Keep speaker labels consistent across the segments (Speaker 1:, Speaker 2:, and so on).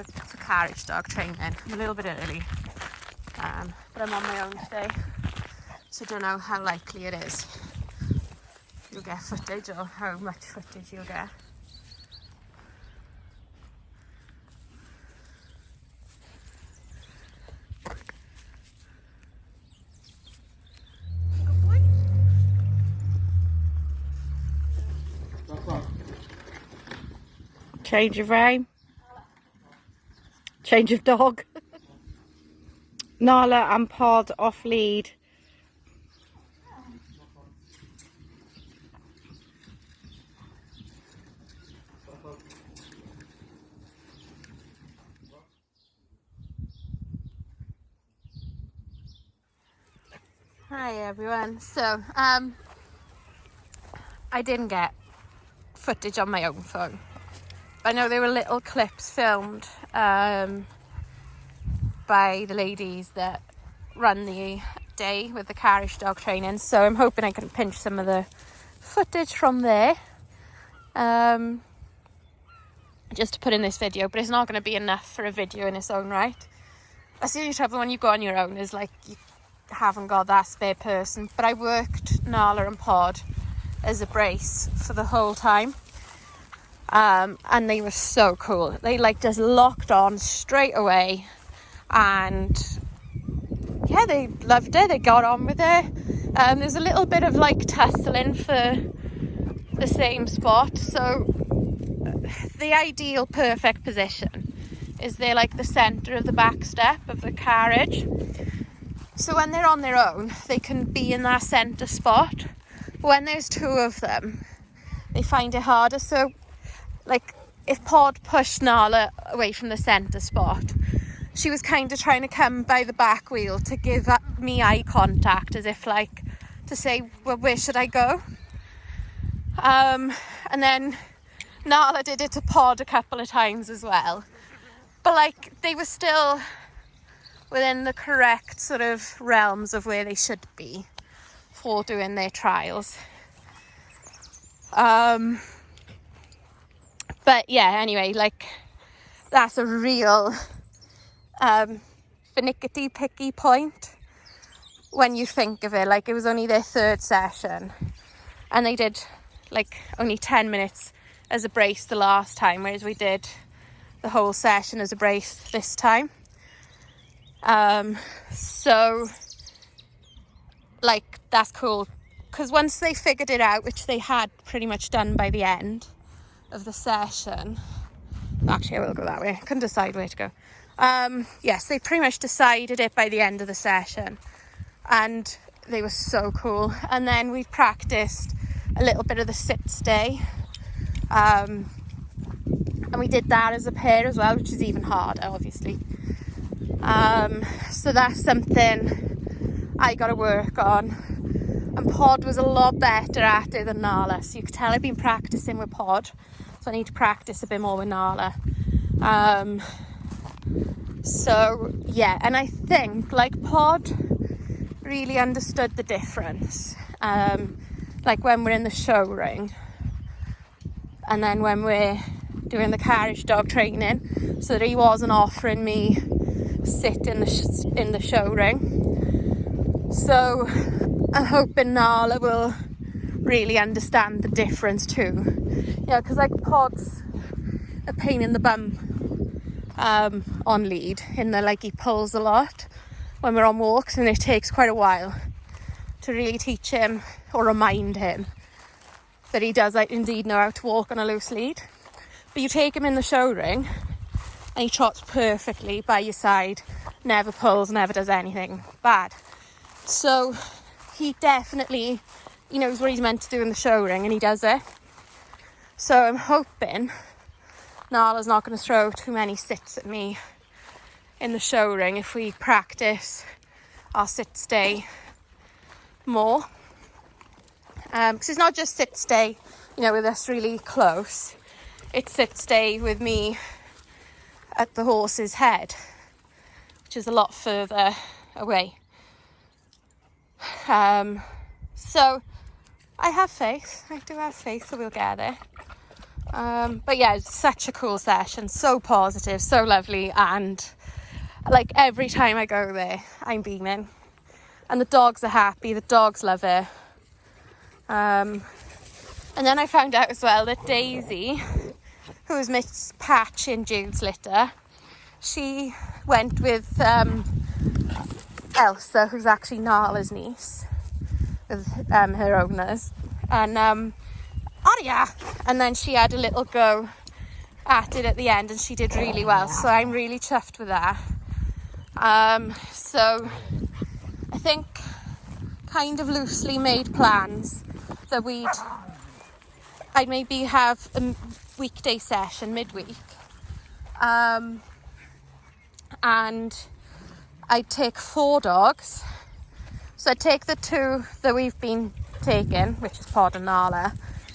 Speaker 1: for carriage dog training. I'm a little bit early, but I'm on my own today, so I don't know how likely it is you'll get footage or how much footage you'll get. Change of rain. Change of dog. Nala and Pod off lead. Hi everyone. So I didn't get footage on my own phone. I know there were little clips filmed by the ladies that run the day with the carriage dog training, so I'm hoping I can pinch some of the footage from there just to put in this video, but it's not going to be enough for a video in its own right. That's the only trouble when you go on your own, is like you haven't got that spare person. But I worked Nala and Pod as a brace for the whole time. And they were so cool. They like just locked on straight away, and yeah, they loved it. They got on with it. There's a little bit of like tussling for the same spot. So the ideal perfect position is they're like the center of the back step of the carriage. So when they're on their own, they can be in that center spot. When there's two of them, they find it harder. So like if Pod pushed Nala away from the centre spot, she was kind of trying to come by the back wheel to give me eye contact, as if like to say, well, where should I go? And then Nala did it to Pod a couple of times as well. But like they were still within the correct sort of realms of where they should be for doing their trials. But yeah, anyway, like that's a real finicky picky point when you think of it. Like it was only their third session and they did like only 10 minutes as a brace the last time, whereas we did the whole session as a brace this time. So like that's cool, because once they figured it out, which they had pretty much done by the end of the session, actually I will go that way, I couldn't decide where to go. Yes, they pretty much decided it by the end of the session, and they were so cool. And then we practiced a little bit of the sit stay, and we did that as a pair as well, which is even harder obviously. So that's something I got to work on, and Pod was a lot better at it than Nala, so you could tell I've been practicing with Pod, so I need to practice a bit more with Nala. So yeah, and I think like Pod really understood the difference, like when we're in the show ring and then when we're doing the carriage dog training, so that he wasn't offering me sit in the show ring. So I'm hoping Nala will really understand the difference too. Yeah, because like Pod's a pain in the bum on lead, in the like he pulls a lot when we're on walks, and it takes quite a while to really teach him or remind him that he does like indeed know how to walk on a loose lead. But you take him in the show ring and he trots perfectly by your side, never pulls, never does anything bad. So he definitely, he knows what he's meant to do in the show ring, and he does it. So I'm hoping Nala's not going to throw too many sits at me in the show ring if we practice our sit stay more. Because it's not just sit stay, you know, with us really close. It's sit stay with me at the horse's head, which is a lot further away. So I have faith. I do have faith that we'll get there. But yeah, it's such a cool session, so positive, so lovely, and like every time I go there I'm beaming, and the dogs are happy, the dogs love it. And then I found out as well that Daisy, who's Miss Patch in Jude's litter, she went with Elsa, who's actually Nala's niece, with her owners, and Aria, and then she had a little go at it at the end and she did really well, so I'm really chuffed with that. So I think kind of loosely made plans that I'd maybe have a weekday session midweek, and I'd take 4 dogs. So I'd take the 2 that we've been taking, which is Pod and Nala.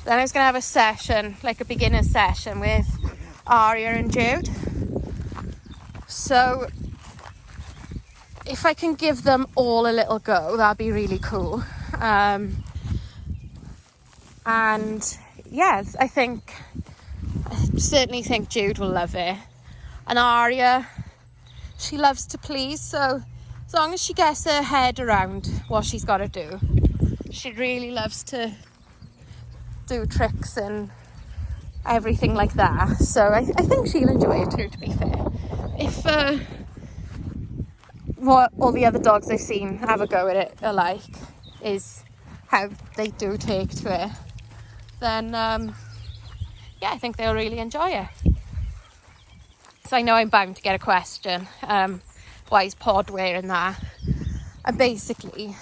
Speaker 1: Then I was going to have a session, like a beginner session with Aria and Jude. So if I can give them all a little go, that'd be really cool. And yeah, I certainly think Jude will love it. And Aria, she loves to please, so as long as she gets her head around what she's got to do, she really loves to do tricks and everything like that. So I think she'll enjoy it too, to be fair. If what all the other dogs I've seen have a go at it are like is how they do take to it, then yeah, I think they'll really enjoy it. So I know I'm bound to get a question, why is Pod wearing that? And basically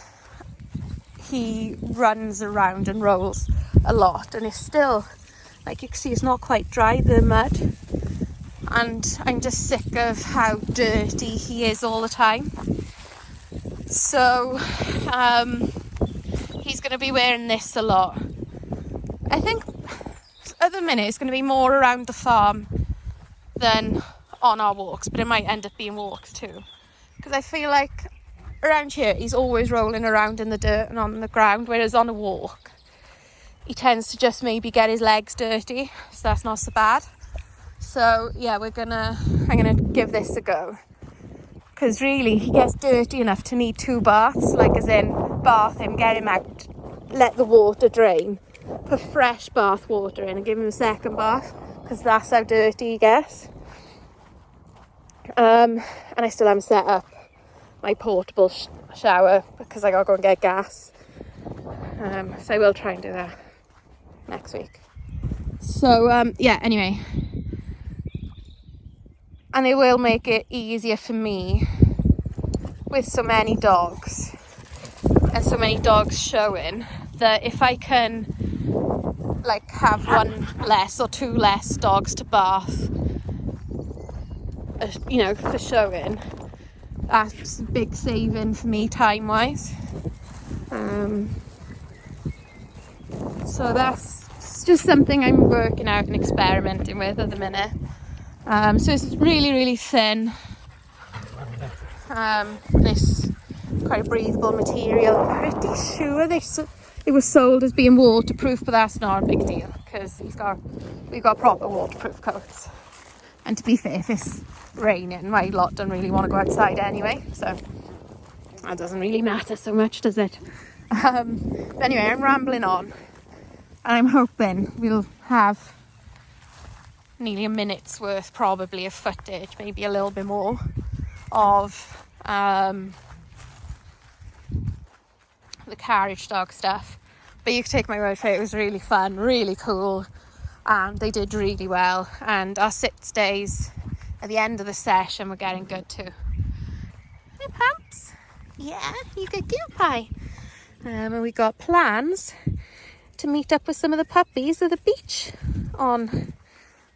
Speaker 1: he runs around and rolls a lot, and it's still, like you can see, it's not quite dry, the mud, and I'm just sick of how dirty he is all the time. So he's going to be wearing this a lot. I think at the minute it's going to be more around the farm than on our walks, but it might end up being walks too, because I feel like around here he's always rolling around in the dirt and on the ground, whereas on a walk he tends to just maybe get his legs dirty, so that's not so bad. So yeah, I'm gonna give this a go, because really he gets dirty enough to need 2 baths, like as in bath him, get him out, let the water drain, put fresh bath water in and give him a second bath, because that's how dirty he gets. And I still haven't set up my portable shower because I gotta go and get gas, so I will try and do that next week. So yeah, anyway, and it will make it easier for me with so many dogs and so many dogs showing, that if I can like have 1 less or 2 less dogs to bath, you know, for showing, that's a big saving for me time wise. So that's just something I'm working out and experimenting with at the minute. So it's really, really thin. It's quite a breathable material. I'm pretty sure it was sold as being waterproof, but that's not a big deal because we've got proper waterproof coats. And to be fair, if it's raining, my lot don't really want to go outside anyway, so that doesn't really matter so much, does it? But anyway, I'm rambling on, and I'm hoping we'll have nearly a minute's worth probably of footage, maybe a little bit more, of the carriage dog stuff. But you can take my word for it, it was really fun, really cool, and they did really well, and our sit stays at the end of the session were getting good too. Hey Pumps, yeah, you good girl pie. And we got plans to meet up with some of the puppies at the beach on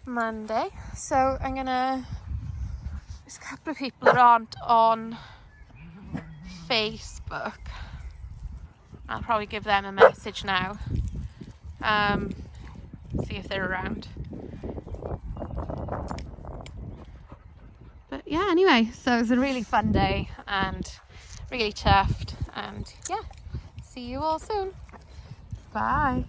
Speaker 1: Monday, so there's a couple of people that aren't on Facebook. I'll probably give them a message now, see if they're around. But yeah, anyway, so it was a really fun day and really chuffed, and yeah, see you all soon. Bye.